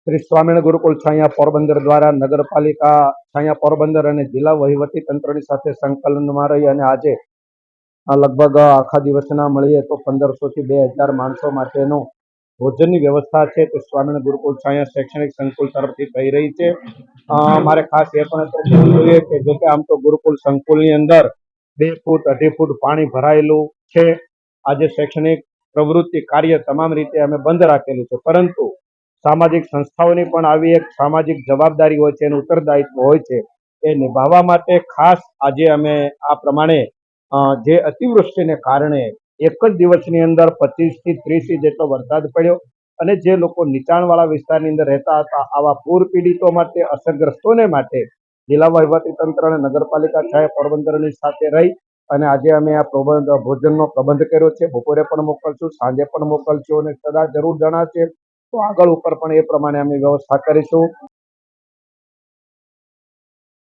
શ્રી સ્વામિનારાયણ ગુરુકુળ છાયા પોરબંદર દ્વારા નગરપાલિકા છાયા પોરબંદર અને જિલ્લા વહીવટી તંત્રની સાથે સંકલનમાં રહી અને આજે લગભગ આખા દિવસના મળીએ તો 1500 થી 2000 માણસો માટેનો ભોજનની વ્યવસ્થા છે તે સ્વામિનારાયણ ગુરુકુળ છાયા શૈક્ષણિક સંકુલ તરફથી થઈ રહી છે। મારે ખાસ એ પણ કહેવું જોઈએ કે જો કે આમ તો ગુરુકુળ સંકુલની અંદર 2 ફૂટ 2.5 ફૂટ પાણી ભરાયેલું છે। આજે શૈક્ષણિક પ્રવૃત્તિ કાર્ય તમામ રીતે અમે બંધ રાખેલું છે, પરંતુ સામાજિક સંસ્થાઓની પણ આવી એક સામાજિક જવાબદારી હોય છે, એનું ઉત્તરદાયિત્વ હોય છે, એ નિભાવવા માટે ખાસ આજે અમે આ પ્રમાણે જે અતિવૃષ્ટિને કારણે એક જ દિવસની અંદર 25 થી 30 ઇંચ જેટલો વરસાદ પડ્યો અને જે લોકો નીચાણવાળા વિસ્તારની અંદર રહેતા હતા આવા પૂર પીડિતો માટે, અસરગ્રસ્તોને માટે જિલ્લા વહીવટી તંત્ર અને નગરપાલિકા છાયા પોરબંદરની સાથે રહી અને આજે અમે આ ભોજનનો પ્રબંધ કર્યો છે। બપોરે પણ મોકલશું, સાંજે પણ મોકલશું અને કદાચ જરૂર જણાશે તો આગળ ઉપર પણ એ પ્રમાણે અમે વ્યવસ્થા કરીશું।